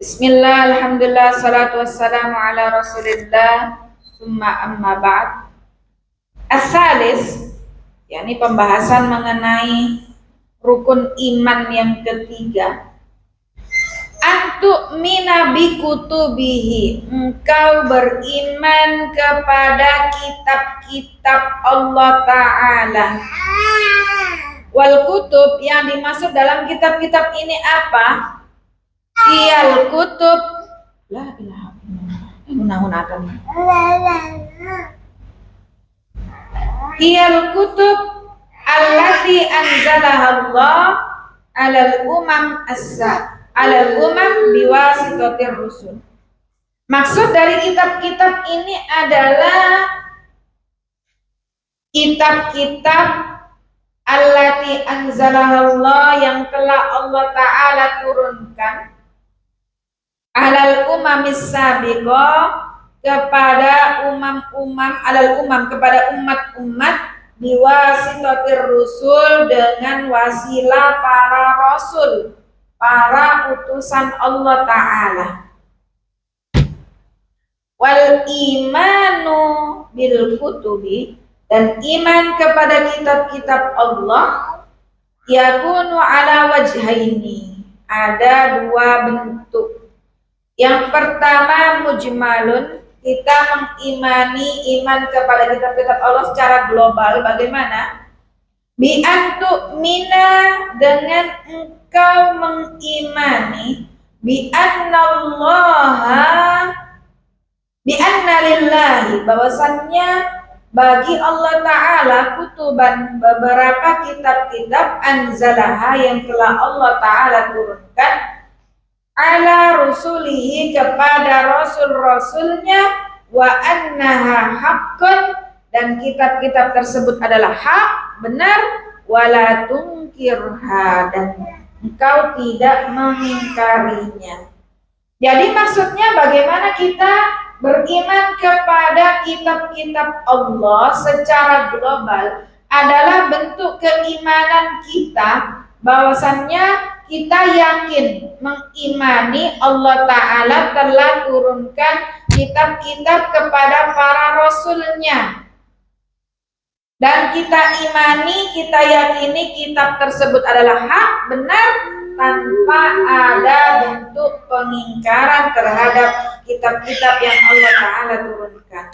Bismillah, alhamdulillah, salatu wassalamu ala rasulillah, summa amma ba'd. As-salis, yakni pembahasan mengenai rukun iman yang ketiga. Antuk minabi kutubihi, engkau beriman kepada kitab-kitab Allah Ta'ala. Wal kutub, yang dimaksud dalam kitab-kitab ini apa? Iyal kutub la ilaha illallah. Iyal kutub allati anzalaha Allah alal umam biwasitatir rusul. Maksud dari kitab-kitab ini adalah kitab-kitab allati anzalaha Allah yang telah Allah Ta'ala turunkan alal umamis sabiqah kepada kepada umat-umat biwasitatir rusul dengan wasilah para rasul, para utusan Allah Ta'ala. Wal imanu bil kutubi, dan iman kepada kitab-kitab Allah yakunu ala wajhaini, ada dua bentuk. Yang pertama mujmalun, kita mengimani iman kepada kitab-kitab Allah secara global. Bagaimana? Bi antu mina, dengan engkau mengimani bi anna lillahi, bahwasannya bagi Allah Ta'ala kutuban, beberapa kitab-kitab anzalaha yang telah Allah Ta'ala turunkan ala rusulihi, kepada rasul-rasulnya, wa annaha haqqun, dan kitab-kitab tersebut adalah hak, benar, wala tungkirha, dan engkau tidak mengingkarinya. Jadi maksudnya bagaimana kita beriman kepada kitab-kitab Allah secara global adalah bentuk keimanan kita, bahwasannya kita yakin mengimani Allah Ta'ala telah turunkan kitab-kitab kepada para rasulnya, dan kita imani, kita yakini kitab tersebut adalah hak, benar, tanpa ada bentuk pengingkaran terhadap kitab-kitab yang Allah Ta'ala turunkan.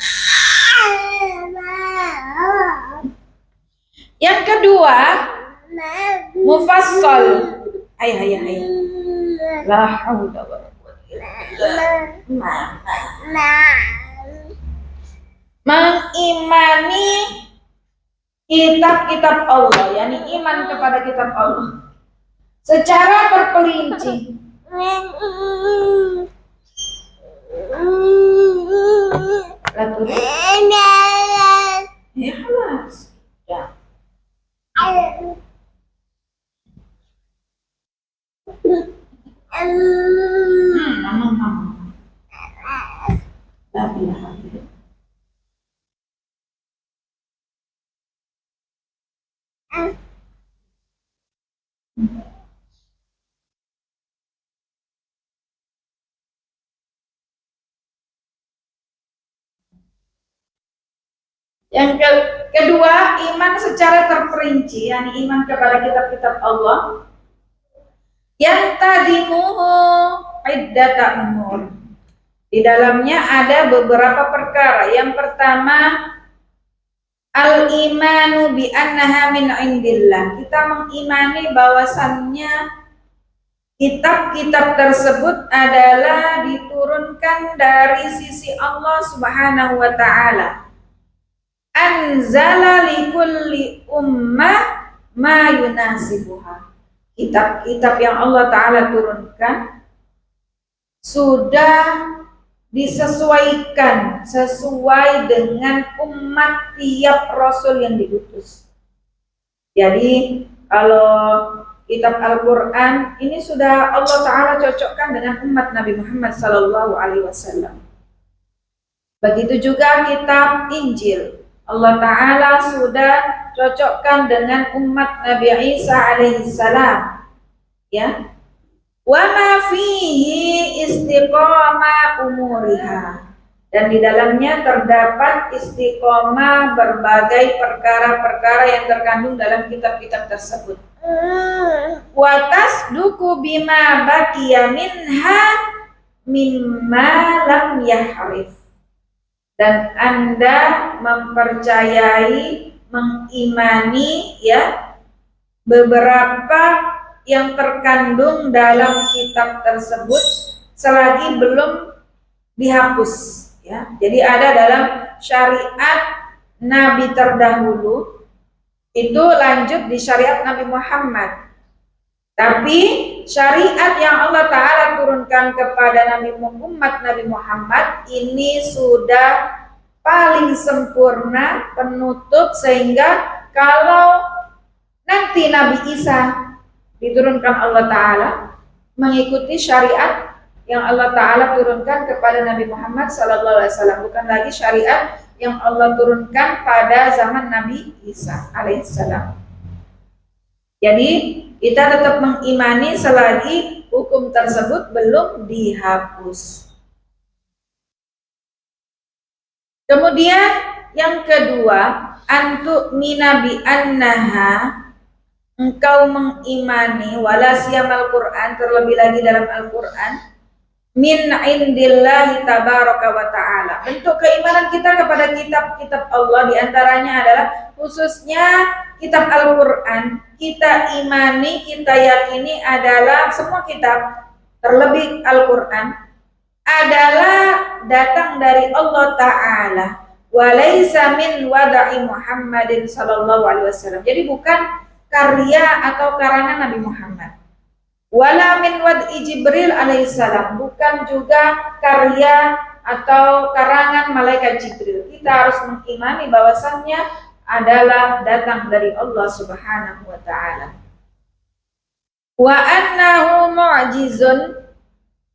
Yang kedua, mufassal. Ayah. La haula wa la quwwata illa billah. Mengimani kitab-kitab Allah, yakni iman kepada kitab Allah secara terperinci. Yang kedua, iman secara terperinci, yakni iman kepada kitab-kitab Allah yang tadimuhu iddata umur. Di dalamnya ada beberapa perkara. Yang pertama, al-imanu bi annaha min indillah. Kita mengimani bahwasannya kitab-kitab tersebut adalah diturunkan dari sisi Allah Subhanahu wa Ta'ala. Anzala likulli ummah ma yunasibuha. Kitab-kitab yang Allah Ta'ala turunkan sudah disesuaikan sesuai dengan umat tiap rasul yang diutus. Jadi kalau kitab Al-Quran ini sudah Allah Ta'ala cocokkan dengan umat Nabi Muhammad SAW. Begitu juga kitab Injil, Allah Ta'ala sudah cocokkan dengan umat Nabi Isa alaihissalam, ya. Wa ma fihi istiqomah umuriha, dan di dalamnya terdapat istiqomah berbagai perkara-perkara yang terkandung dalam kitab-kitab tersebut. Wa tasduku bima baqiya minha mimma lam yahrif, dan Anda mempercayai, mengimani ya beberapa yang terkandung dalam kitab tersebut selagi belum dihapus ya. Jadi ada dalam syariat Nabi terdahulu itu lanjut di syariat Nabi Muhammad. Tapi syariat yang Allah Ta'ala turunkan kepada umat Nabi Muhammad ini sudah paling sempurna, penutup, sehingga kalau nanti Nabi Isa diturunkan Allah Ta'ala mengikuti syariat yang Allah Ta'ala turunkan kepada Nabi Muhammad SAW, bukan lagi syariat yang Allah turunkan pada zaman Nabi Isa alaihissalam. Jadi kita tetap mengimani selagi hukum tersebut belum dihapus. Kemudian yang kedua, antu minabi annaha, engkau mengimani, wala siyamal Quran, terlebih lagi dalam Al-Quran, min indillahi tabaraka wa ta'ala. Bentuk keimanan kita kepada kitab-kitab Allah diantaranya adalah khususnya kitab Al-Quran. Kita imani, kita yakini adalah semua kitab, terlebih Al-Quran, adalah datang dari Allah Ta'ala. Walaysa min wada'i Muhammadin sallallahu alaihi wasallam. Jadi bukan karya atau karangan Nabi Muhammad. Wala min wad'i Jibril alaihissalam, bukan juga karya atau karangan malaikat Jibril. Kita harus mengimani bahwasannya adalah datang dari Allah Subhanahu wa taala. Wa annahu mu'jizun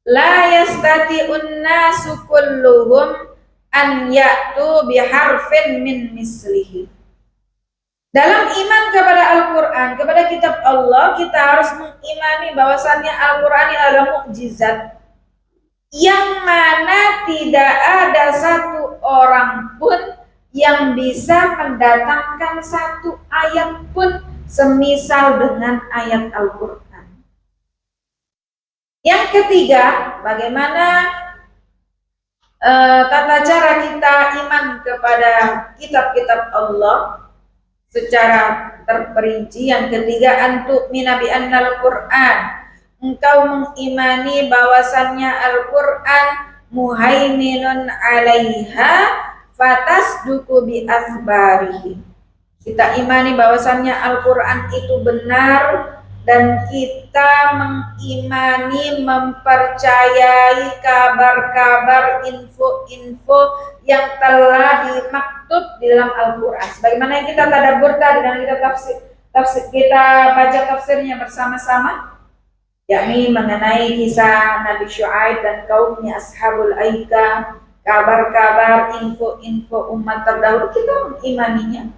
la yastati'un nasu kulluhum an ya'tu biharfin min mislihi. Dalam iman kepada Al-Quran, kepada kitab Allah, kita harus mengimani bahwasannya Al-Quran ini adalah mukjizat yang mana tidak ada satu orang pun yang bisa mendatangkan satu ayat pun semisal dengan ayat Al-Quran. Yang ketiga, bagaimana tata cara kita iman kepada kitab-kitab Allah secara terperinci. Yang ketiga, antu minabi annal Quran, engkau mengimani bahwasannya Al-Quran muhaiminun alaiha fatasduku bi akhbarihi. Kita imani bahwasannya Al-Quran itu benar, dan kita mengimani, mempercayai kabar-kabar, info-info yang telah dimaktub di dalam Al-Quran. Sebagaimana yang kita tadabbur tadi dan kita baca tafsirnya bersama-sama, yakni mengenai kisah Nabi Syuaib dan kaumnya Ashabul Aika, kabar-kabar, info-info umat terdahulu, kita mengimaninya.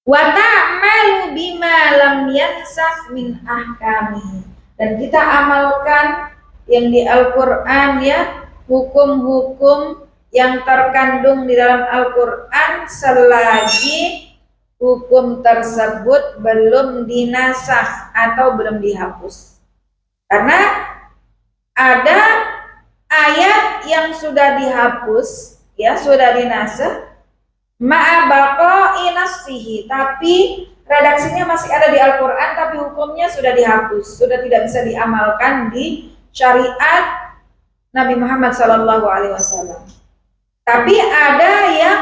Wa ta'malu bima lam yansakh min ahkami, dan kita amalkan yang di Al-Quran ya, hukum-hukum yang terkandung di dalam Al-Quran selagi hukum tersebut belum dinasakh atau belum dihapus. Karena ada ayat yang sudah dihapus ya, sudah dinasakh ma'abaqa'i nafsihi, tapi redaksinya masih ada di Al-Quran, tapi hukumnya sudah dihapus, sudah tidak bisa diamalkan di syariat Nabi Muhammad SAW. Tapi ada yang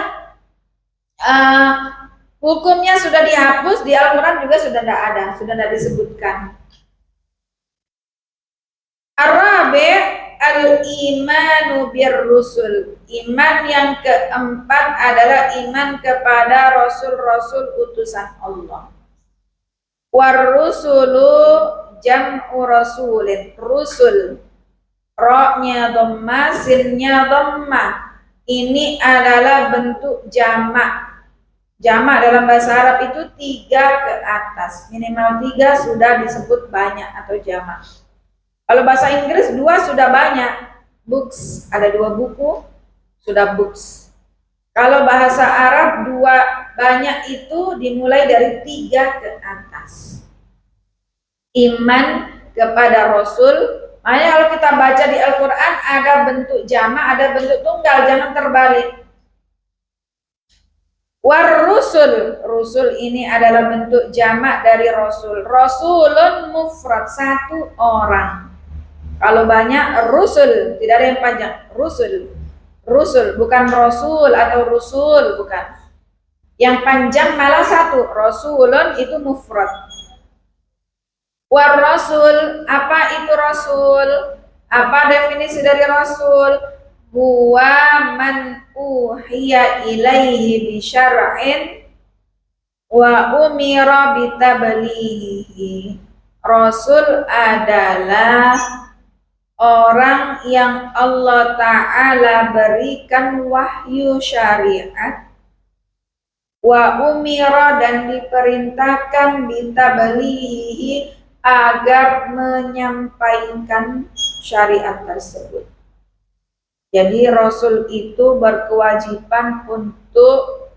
hukumnya sudah dihapus, di Al-Quran juga sudah tidak ada, sudah tidak disebutkan. Ar-rabi' al-imanu bir-rusul. Iman yang keempat adalah iman kepada rasul-rasul utusan Allah. War-rusulu jam'u rasulin. Rusul, ra-nya dhamma, sin-nya dhamma. Ini adalah bentuk jamak. Jamak dalam bahasa Arab itu 3 ke atas. Minimal 3 sudah disebut banyak atau jamak. Kalau bahasa Inggris 2 sudah banyak. Books, ada 2 buku, sudah books. Kalau bahasa Arab 2 banyak itu dimulai dari 3 ke atas. Iman kepada Rasul. Makanya kalau kita baca di Al-Quran ada bentuk jamak, ada bentuk tunggal, jangan terbalik. War rusul, rusul ini adalah bentuk jamak dari rasul. Rasulun mufrad, 1 orang. Kalau banyak rusul, tidak ada yang panjang. Rusul, rusul, bukan rasul atau rusul, bukan. Yang panjang malah 1. Rasulun itu mufrad. War rasul, apa itu rasul? Apa definisi dari rasul? Huwa man uhiya ilaihi bi syar'in wa umira bitablighihi. Rasul adalah orang yang Allah Ta'ala berikan wahyu syariat, wa umira dan diperintahkan bitablighihi agar menyampaikan syariat tersebut. Jadi Rasul itu berkewajiban untuk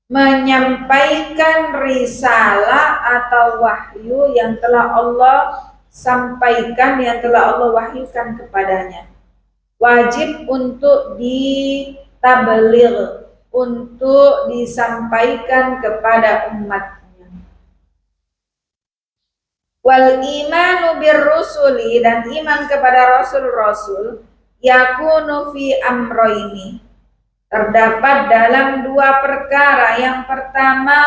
menyampaikan risalah atau wahyu yang telah Allah sampaikan, yang telah Allah wahyukan kepadanya. Wajib untuk ditabligh, untuk disampaikan kepada umatnya. Wal imanu birrusuli, dan iman kepada rasul-rasul, yakunu fi amroini, terdapat dalam 2 perkara. Yang pertama,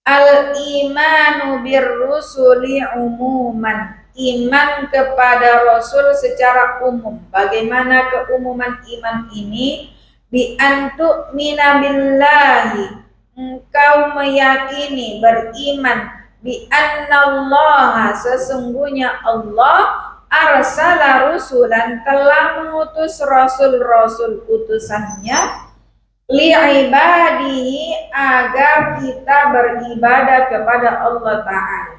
al-imanu birrusuli umuman, iman kepada rasul secara umum. Bagaimana keumuman iman ini? Bi antu minabillahi, engkau meyakini, beriman, bi annallaha, sesungguhnya Allah arsala rusulan, telah mengutus rasul-rasul utusannya, li'ibadihi, agar kita beribadah kepada Allah Ta'ala.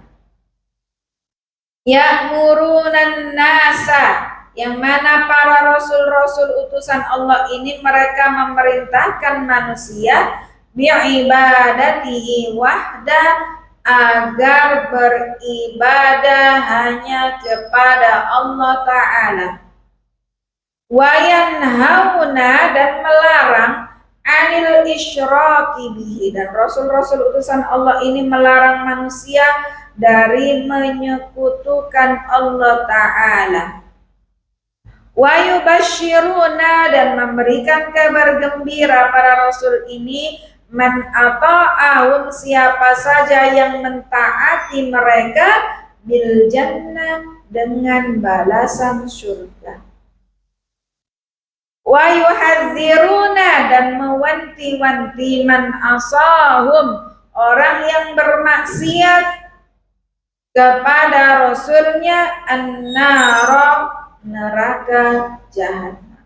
Ya'murunan nasa, yang mana para rasul-rasul utusan Allah ini mereka memerintahkan manusia bi'ibadatihi wahda, agar beribadah hanya kepada Allah Ta'ala. Wa yanhauna, dan melarang, anil isyraki bihi, dan rasul-rasul utusan Allah ini melarang manusia dari menyekutukan Allah Ta'ala. Wa yubasyiruna, dan memberikan kabar gembira para rasul ini, man ata'ahum, siapa saja yang mentaati mereka, bil jannah, dengan balasan surga. Wa yuhadziruna, dan mewanti-wanti, man asahum, orang yang bermaksiat kepada rasulnya, an-nara, neraka jahanam.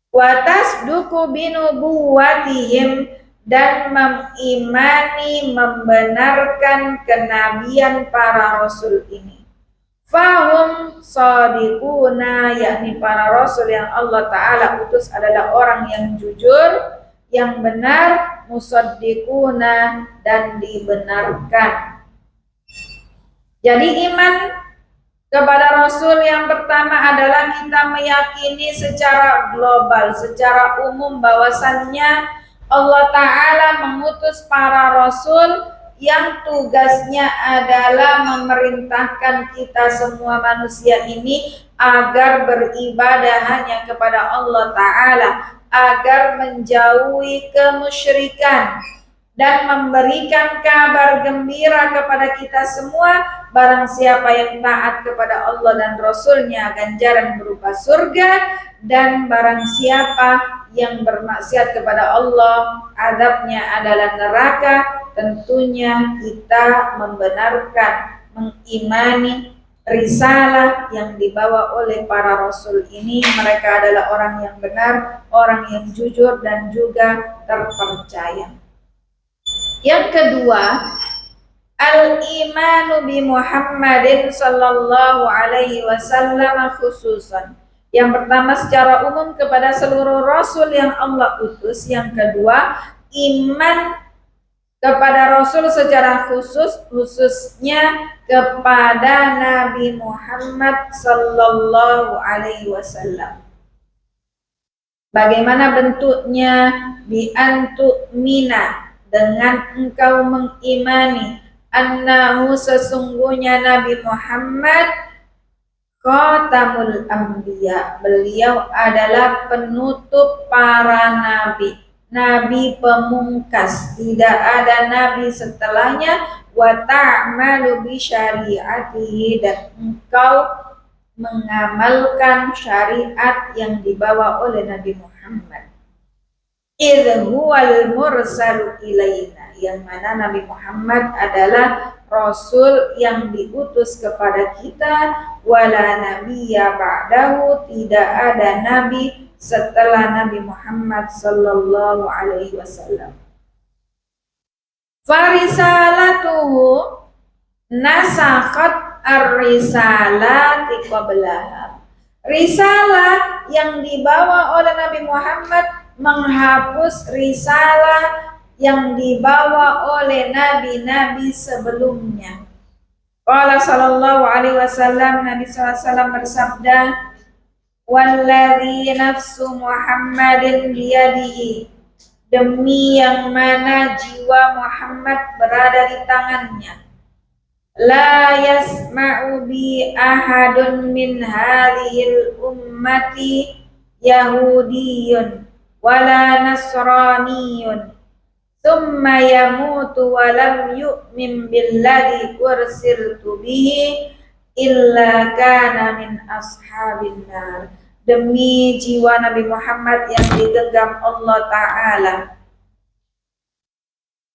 Wa tasduku binubuwatihim, dan mengimani, membenarkan kenabian para rasul ini. Fahum shadiquna, yakni para rasul yang Allah Ta'ala utus adalah orang yang jujur, yang benar, musaddiquna, dan dibenarkan. Jadi iman kepada rasul yang pertama adalah kita meyakini secara global, secara umum, bahwasannya Allah Ta'ala mengutus para rasul yang tugasnya adalah memerintahkan kita semua manusia ini agar beribadah hanya kepada Allah Ta'ala, agar menjauhi kemusyrikan, dan memberikan kabar gembira kepada kita semua, barang siapa yang taat kepada Allah dan Rasulnya, ganjaran berupa surga, dan barang siapa yang bermaksiat kepada Allah, azabnya adalah neraka. Tentunya kita membenarkan, mengimani risalah yang dibawa oleh para rasul ini. Mereka adalah orang yang benar, orang yang jujur, dan juga terpercaya. Yang kedua, Al-imanu bi Muhammadin sallallahu alaihi wasallam khususan. Yang pertama secara umum kepada seluruh rasul yang Allah utus. Yang kedua, iman kepada rasul secara khususnya kepada Nabi Muhammad sallallahu alaihi wasallam. Bagaimana bentuknya? Bi antu'mina, dengan engkau mengimani, annahu sesungguhnya Nabi Muhammad khatamul anbiya, beliau adalah penutup para nabi, nabi pemungkas, tidak ada nabi setelahnya. Wa ta'malu bi syariatihi, dan engkau mengamalkan syariat yang dibawa oleh Nabi Muhammad. Idh huwal mursalu ilaina, yang mana Nabi Muhammad adalah rasul yang diutus kepada kita. Wala nabiyya ba'dahu, tidak ada nabi setelah Nabi Muhammad sallallahu alaihi wasallam. Farisalatuhu nasakhat ar-risalati qablaha, risalah yang dibawa oleh Nabi Muhammad menghapus risalah yang dibawa oleh nabi-nabi sebelumnya. Qala sallallahu alaihi wasallam, Nabi SAW bersabda, walladzi nafsu Muhammadin biyadihi, demi yang mana jiwa Muhammad berada di tangannya, la yasma'u bi ahadun min hadhil ummati yahudiyyun wala nasraniyun thumma yamutu wa lam yu'min billadhi ursiltu bihi illa kana min ashabin nar. Demi jiwa Nabi Muhammad yang digenggam Allah Ta'ala,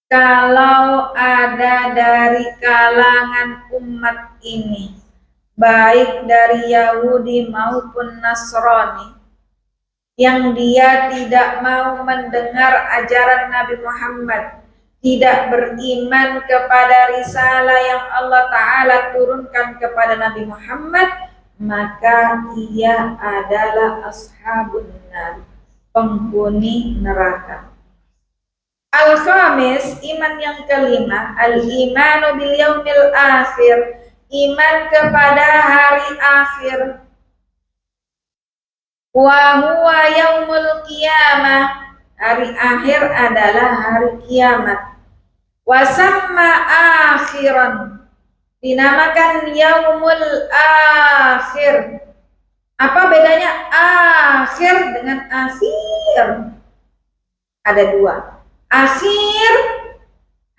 kalau ada dari kalangan umat ini, baik dari Yahudi maupun Nasrani, yang dia tidak mau mendengar ajaran Nabi Muhammad, tidak beriman kepada risalah yang Allah Ta'ala turunkan kepada Nabi Muhammad, maka ia adalah ashabun nar, penghuni neraka. Al-khamis, iman yang kelima, al-imanu bil yaumil akhir, iman kepada hari akhir. Wa huwa yaumul qiyamah, hari akhir adalah hari kiamat. Wa samma akhiran, dinamakan yaumul akhir. Apa bedanya akhir dengan akhir? Ada dua. Akhir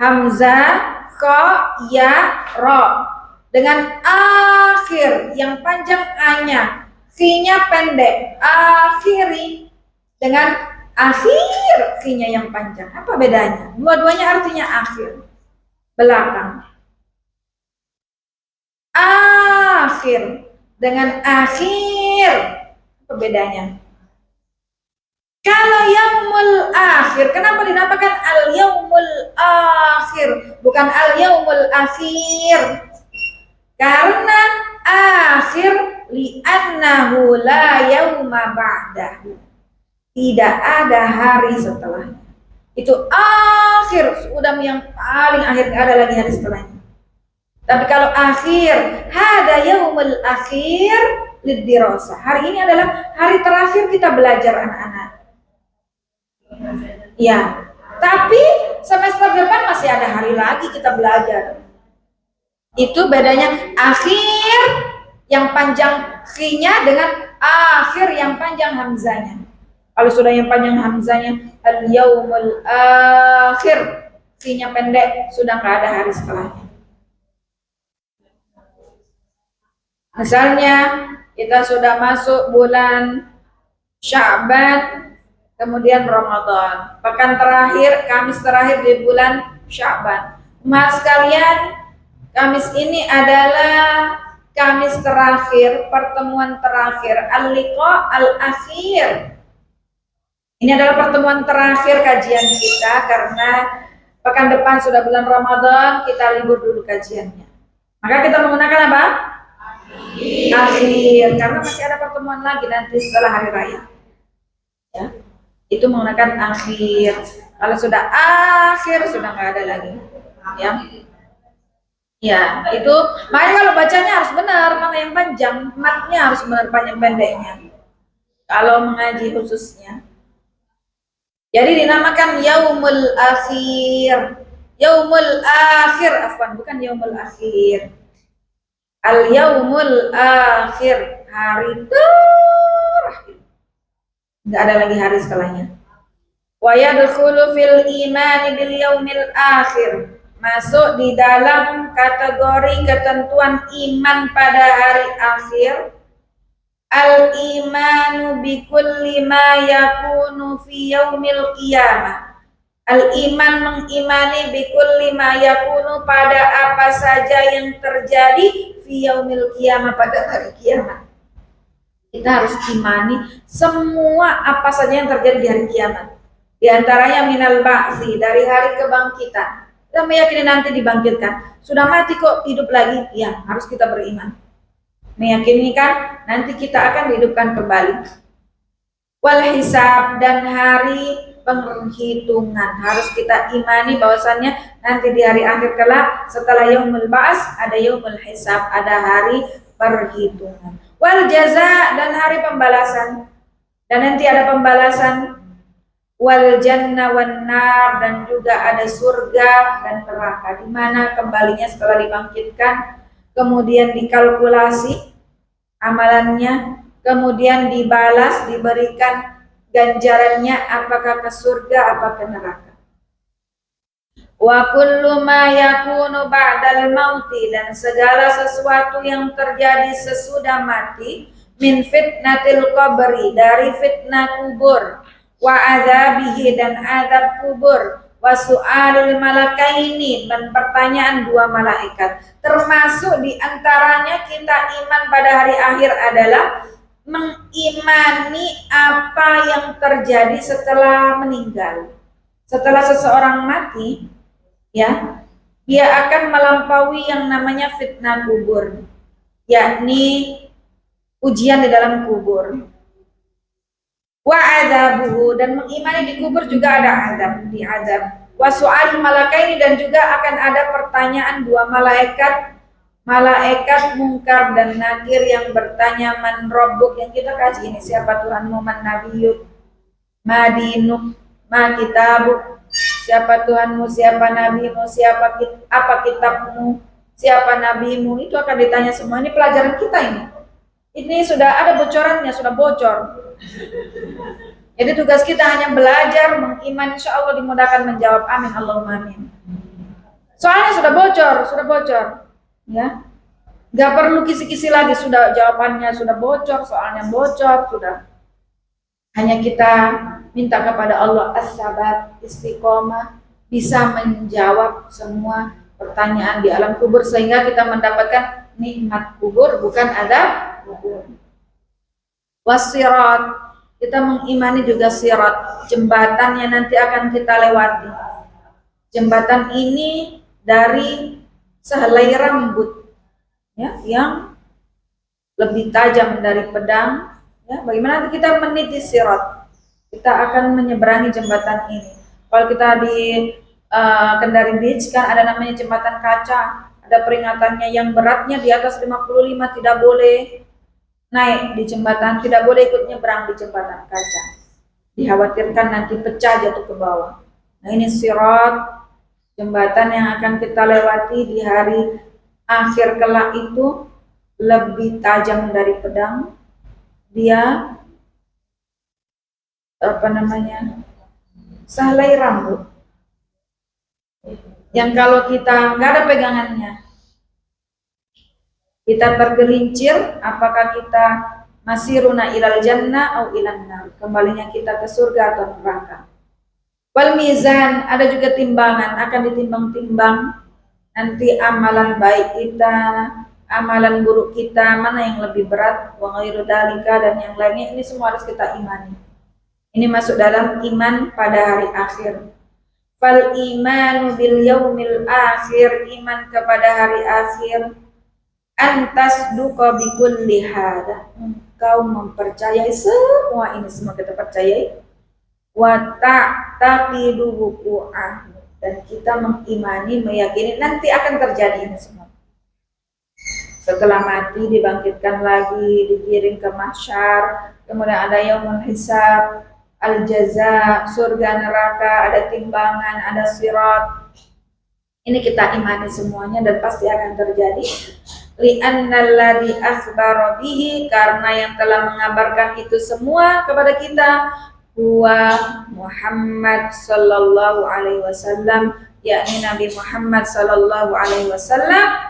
hamzah kha ya ra, dengan akhir yang panjang a-nya, khi-nya pendek, akhiri, dengan akhir khi-nya yang panjang. Apa bedanya? Dua-duanya artinya akhir, belakang. Akhir dengan akhir, apa bedanya? Kalau yaumul akhir, kenapa dinamakan al-yaumul akhir bukan al-yaumul akhir? Karena akhir li'annahu la yauma ba'dahu, tidak ada hari setelahnya. Itu akhir, sudah yang paling akhir, tidak ada lagi hari setelahnya. Tapi kalau akhir, hada yaumul akhir lidirasa, hari ini adalah hari terakhir kita belajar anak-anak. Ya, tapi semester depan masih ada hari lagi kita belajar. Itu bedanya akhir yang panjang khi-nya dengan akhir yang panjang hamzanya. Kalau sudah yang panjang hamzanya, al-yaumul akhir, khi-nya pendek, sudah nggak ada hari setelahnya. Misalnya kita sudah masuk bulan Sya'ban, kemudian Ramadan, pekan terakhir, Kamis terakhir di bulan Sya'ban. Mas sekalian, Kamis ini adalah Kamis terakhir, pertemuan terakhir, al-liqa al-akhir. Ini adalah pertemuan terakhir kajian kita, karena pekan depan sudah bulan Ramadan, kita libur dulu kajiannya. Maka kita menggunakan apa? Akhir, karena masih ada pertemuan lagi nanti setelah hari raya. Ya, itu menggunakan akhir. Kalau sudah akhir sudah nggak ada lagi. Ya, ya itu. Makanya kalau bacanya harus benar, mana yang panjang, matnya harus benar panjang pendeknya. Kalau mengaji khususnya. Jadi dinamakan yaumul akhir. Yaumul akhir, afwan, bukan yaumul akhir. Al yaumul akhir, hari terakhir. Enggak ada lagi hari setelahnya. Wa yadkhulu fil iman bil yaumil akhir. Masuk di dalam kategori ketentuan iman pada hari akhir. Al-imanu bi kulli ma yakunu fi yaumil qiyamah. Al-iman mengimani bi kulli ma yakunu pada apa saja yang terjadi fi yaumil qiyamah pada hari kiamat. Kita harus imani semua apa saja yang terjadi di hari kiamat. Di antaranya minal ba'si, dari hari kebangkitan. Kita meyakini nanti dibangkitkan. Sudah mati kok hidup lagi? Ya, harus kita beriman. Meyakini kan nanti kita akan dihidupkan kembali. Wal hisab, dan hari penghitungan, harus kita imani bahwasannya nanti di hari akhir kelak setelah yaumul ba'ats ada yaumul hisab, ada hari perhitungan. Wal jaza, dan hari pembalasan, dan nanti ada pembalasan. Wal jannah wan nar, dan juga ada surga dan neraka, di mana kembalinya setelah dibangkitkan, kemudian dikalkulasi amalannya, kemudian dibalas, diberikan ganjarannya apakah ke surga apa ke neraka. Wa kullu ma yakunu ba'dal mauti, dan segala sesuatu yang terjadi sesudah mati, min fitnatil qabri, dari fitnah kubur, wa adzabihi, dan azab kubur, wa su'alul malakaini, dan pertanyaan dua malaikat. Termasuk diantaranya kita iman pada hari akhir adalah mengimani apa yang terjadi setelah meninggal. Setelah seseorang mati, ya, dia akan melampaui yang namanya fitnah kubur, yakni ujian di dalam kubur. Wa azabuhu, dan mengimani di kubur juga ada azab, diazab. Wa su'al malakaini, dan juga akan ada pertanyaan dua malaikat, malaikat mungkar dan nakir yang bertanya, man rabbuk, yang kita kaji ini, siapa Tuhanmu, man nabiyuk, ma dinuk, ma kitabuk, siapa Tuhanmu, siapa nabimu, apa kitabmu, siapa nabimu, itu akan ditanya semua. Ini pelajaran kita ini. Ini sudah ada bocorannya, sudah bocor. Jadi tugas kita hanya belajar, mengiman, insya Allah dimudahkan menjawab. Amin, Allahumma amin. Soalnya sudah bocor, ya. Gak perlu kisi-kisi lagi, sudah jawabannya sudah bocor, soalnya bocor, sudah. Hanya kita minta kepada Allah as-sabat, istiqomah, bisa menjawab semua pertanyaan di alam kubur sehingga kita mendapatkan nikmat kubur, bukan adab kubur. Wasirat, kita mengimani juga sirat, jembatan yang nanti akan kita lewati. Jembatan ini dari sehelai rambut, ya, yang lebih tajam dari pedang. Ya, bagaimana nanti kita meniti sirat? Kita akan menyeberangi jembatan ini. Kalau kita di Kendari Beach kan ada namanya jembatan kaca, ada peringatannya yang beratnya di atas 55 tidak boleh naik di jembatan, tidak boleh ikut nyebrang di jembatan kaca. Dikhawatirkan nanti pecah jatuh ke bawah. Nah, ini sirat, jembatan yang akan kita lewati di hari akhir kelak itu lebih tajam dari pedang. Dia sehelai rambut yang kalau kita nggak ada pegangannya, kita tergelincir, apakah kita masiruna ilal jannah atau ilan nar, kembalinya kita ke surga atau neraka. Wal mizan, ada juga timbangan, akan ditimbang-timbang nanti amalan baik kita, amalan buruk kita, mana yang lebih berat, wa ghairu dalika, dan yang lainnya. Ini semua harus kita imani. Ini masuk dalam iman pada hari akhir. Fal imanu bil yaumil akhir, iman kepada hari akhir, antas duka bikulli hada, engkau mempercayai semua ini, semua kita percayai. Wa ta'taqidu wuqu'ah, dan kita mengimani, meyakini nanti akan terjadi ini semua. Setelah mati dibangkitkan lagi, digiring ke mahsyar, kemudian ada yaumul hisab, al-jaza, surga neraka, ada timbangan, ada sirat. Ini kita imani semuanya dan pasti akan terjadi. Li'annalladzi akhbara bihi, karena yang telah mengabarkan itu semua kepada kita huwa Muhammad sallallahu alaihi wasallam, yakni Nabi Muhammad sallallahu alaihi wasallam.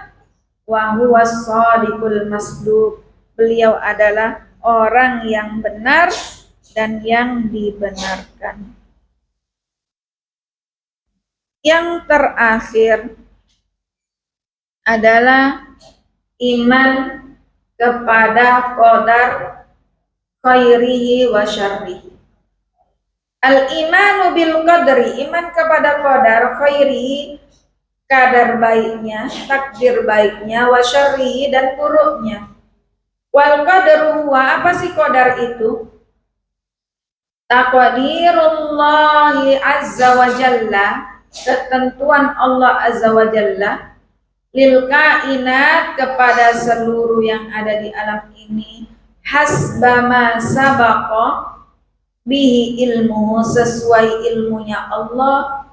Wa huwa shadiqul masduq, beliau adalah orang yang benar dan yang dibenarkan. Yang terakhir adalah iman kepada qadar khairihi wa syarrihi. Al-imanu bil qadri, iman kepada qadar khairihi, kadar baiknya, takdir baiknya, wa syarrihi, dan buruknya. Wal qadru huwa, apa sih qadar itu? Taqdirullahi azza wa jalla, ketentuan Allah azza wa jalla, lil kainat, kepada seluruh yang ada di alam ini, hasba ma sabaqa bihi ilmu, sesuai ilmunya Allah,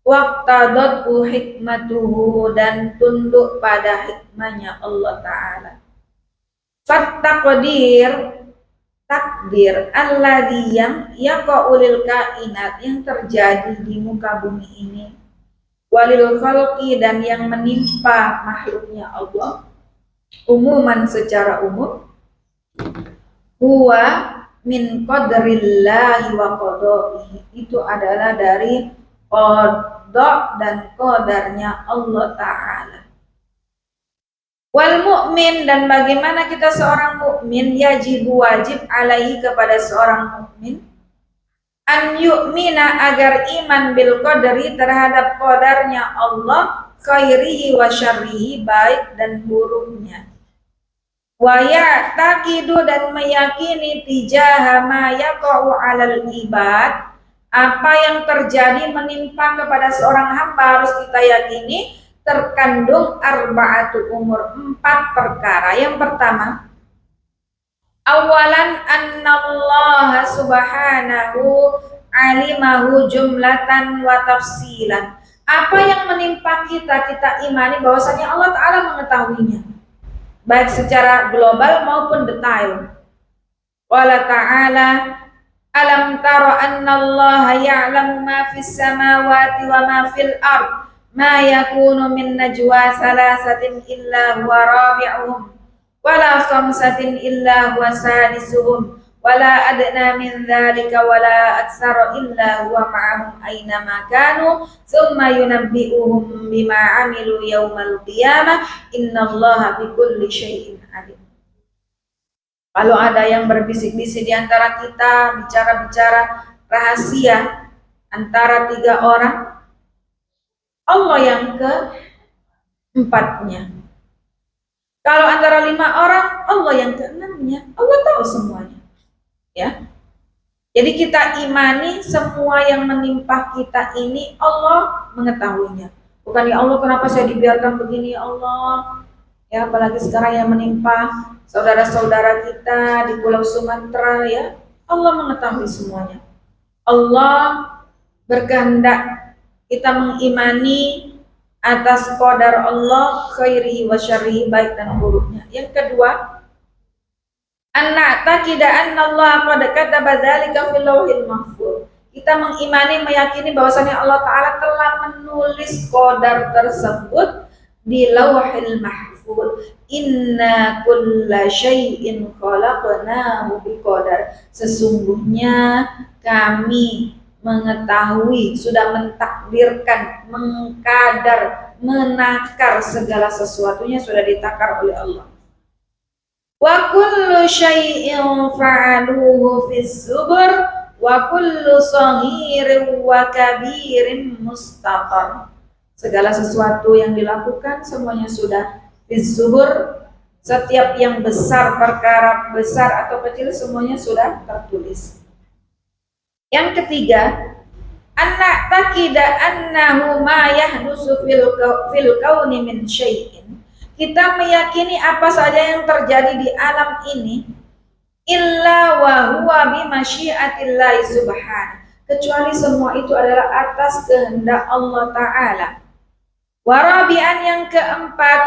waqtadatu hikmatuhu, dan tunduk pada hikmahnya Allah Ta'ala. Fattaqdir, takdir, alladhi, yang yaqa'ulil kainat, yang terjadi di muka bumi ini, walil khalqi, dan yang menimpa makhluknya Allah umuman, secara umum, huwa min qadrillahi wa qada'ihi, itu adalah dari qada dan qadarnya Allah Ta'ala. Wal mu'min, dan bagaimana kita seorang mukmin, wajib alaihi, kepada seorang mukmin, an yu'mina, agar iman bil qadri, terhadap qadarnya Allah, khairihi wa syarrihi, baik dan buruknya. Wa ya'taqidu, dan meyakini, tijaha ma yaqa'u 'alal ibad, apa yang terjadi menimpa kepada seorang hamba harus kita yakini, terkandung arba'atu umur, 4 perkara. Yang pertama, awalan annallaha subhanahu alimahu jumlatan wa tafsilan. Apa yang menimpa kita, kita imani bahwasanya Allah Ta'ala mengetahuinya, baik secara global maupun detail. Wala ta'ala, alam tara annallaha ya'lamu ma fis samawati wa ma fil ard, ma yakunu min najwa salasatin illa huwa rabi'uhum, wala khamsatin illa huwa sadisuhum, wala adna min dzalika wala aktsara illa huwa ma'ahum aina ma kanu, tsumma yunabbi'uhum bima 'amilu yaumal qiyamah, innallaha bikulli syai'in alim. Kalau ada yang berbisik-bisik di antara kita, bicara-bicara rahasia antara 3 orang, Allah yang keempatnya. Kalau antara 5 orang, Allah yang keenamnya. Allah tahu semuanya. Ya. Jadi kita imani semua yang menimpa kita ini Allah mengetahuinya. Bukan, ya Allah kenapa saya dibiarkan begini ya Allah. Ya, apalagi sekarang yang menimpa saudara-saudara kita di Pulau Sumatera, ya. Allah mengetahui semuanya. Allah berkehendak kita mengimani atas qadar Allah, khairihi wa syarrihi, baik dan buruknya. Yang kedua, anna taqida anna Allah qad kataba dzalika fil lauhil mahfuz. Kita mengimani, meyakini bahwasanya Allah Ta'ala telah menulis qadar tersebut di lauhil mahfuz. Inna kulla syai'in khalaqnahu biqadar. Sesungguhnya kami mengetahui, sudah mentakdirkan, mengkadar, menakar segala sesuatunya, sudah ditakar oleh Allah. Wa kullu syai'in fa'aluhu fis zubur wa kullu saghirin wa kabirin mustaqar. Segala sesuatu yang dilakukan semuanya sudah dizubur. Setiap yang besar, perkara besar atau kecil semuanya sudah tertulis. Yang ketiga, anna takida annahu ma yahdusu fil kauni min syai'in. Kita meyakini apa saja yang terjadi di alam ini illa wa huwa bi masyiatillahi subhanahu, kecuali semua itu adalah atas kehendak Allah Ta'ala. Warabian yang keempat,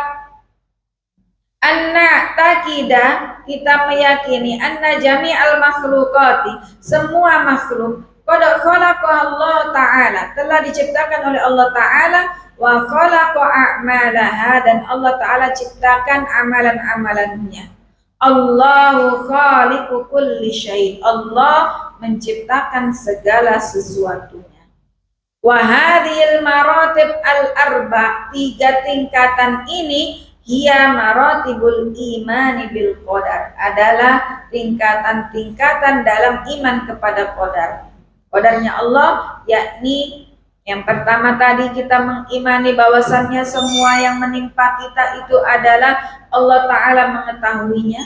anna takida, kita meyakini anna jami'al makhluqati, semua makhluk qad khalaqa Allah Ta'ala, telah diciptakan oleh Allah Ta'ala, wa khalaqa a'malaha, dan Allah Ta'ala ciptakan amalan-amalannya. Allahu khaliqu kulli syai', Allah menciptakan segala sesuatunya. Wa hadhil maratib al-arba', tiga tingkatan ini, hiya maratibul imani bil qadar, adalah tingkatan-tingkatan dalam iman kepada qadar. Qadarnya Allah, yakni yang pertama tadi kita mengimani bahwasannya semua yang menimpa kita itu adalah Allah Ta'ala mengetahuinya.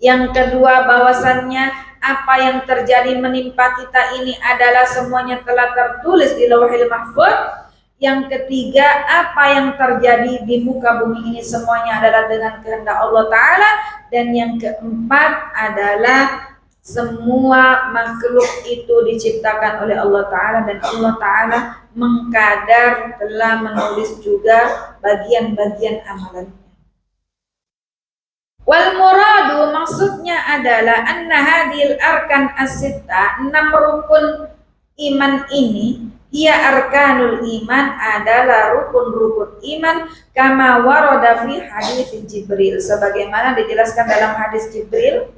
Yang kedua, bahwasannya apa yang terjadi menimpa kita ini adalah semuanya telah tertulis di Lauhil Mahfuz. Yang ketiga, apa yang terjadi di muka bumi ini semuanya adalah dengan kehendak Allah Ta'ala. Dan yang keempat adalah semua makhluk itu diciptakan oleh Allah Ta'ala, dan Allah Ta'ala mengkadar, telah menulis juga bagian-bagian amalannya. Wal muradu, maksudnya adalah anna hadhil arkan as-sitta, 6 rukun iman ini, ia arkanul iman, adalah rukun-rukun iman, kama warada fi hadis Jibril, sebagaimana dijelaskan dalam hadis Jibril.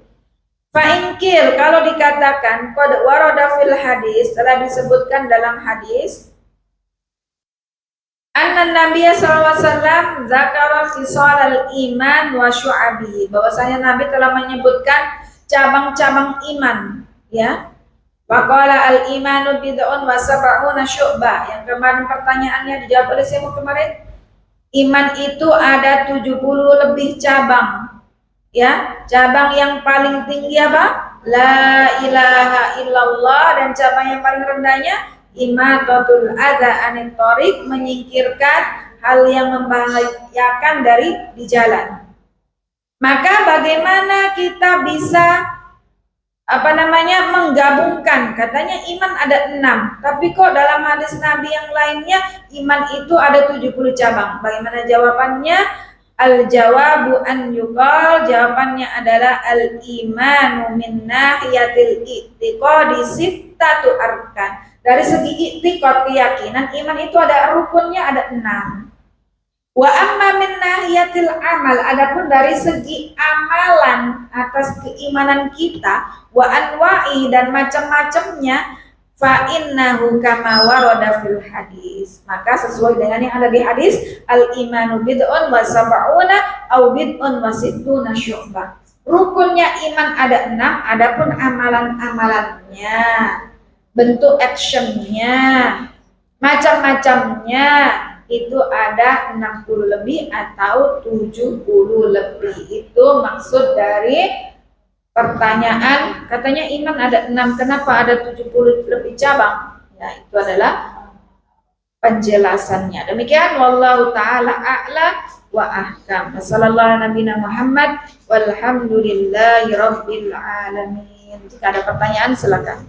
Fa'inkil, kalau dikatakan qad warada fil hadis, telah disebutkan dalam hadis, anna Nabi sallallahu alaihi wasallam zakara khisalal iman wa syu'abi, bahwasanya Nabi telah menyebutkan cabang-cabang iman, ya. Faqala al imanu bid'un wa sab'una syu'bah, yang kemarin pertanyaannya dijawab oleh saya kemarin. Iman itu ada 70 lebih cabang. Ya, cabang yang paling tinggi apa? La ilaha illallah, dan cabang yang paling rendahnya imatatul adza anit thoriq, menyingkirkan hal yang membahayakan dari di jalan. Maka bagaimana kita bisa menggabungkan? Katanya iman ada 6, tapi kok dalam hadis Nabi yang lainnya iman itu ada 70 cabang. Bagaimana jawabannya? Al-jawabu an yuqal, jawabannya adalah al-imanu min nahiyatil i'tiqadi sittatu arkan. Dari segi i'tiqad, keyakinan, iman itu ada rukunnya, ada 6. Wa amma min nahiyatil amal, adapun dari segi amalan atas keimanan kita, wa anwa'i, dan macam-macamnya, fa innahu kama warada fil hadis, maka sesuai dengan yang ada di hadis, al imanu bid'un wa sab'una au bid'un wa sittuna syu'bah. Rukunnya iman ada 6, adapun amalan-amalannya, bentuk actionnya, macam-macamnya itu ada 60 lebih atau 70 lebih. Itu maksud dari pertanyaan, katanya iman ada 6, kenapa ada 70 lebih cabang? Ya, itu adalah penjelasannya. Demikian, wallahu ta'ala a'la wa ahkam. Wassallallahu nabiyana Muhammad walhamdulillahi rabbil alamin. Jika ada pertanyaan silakan.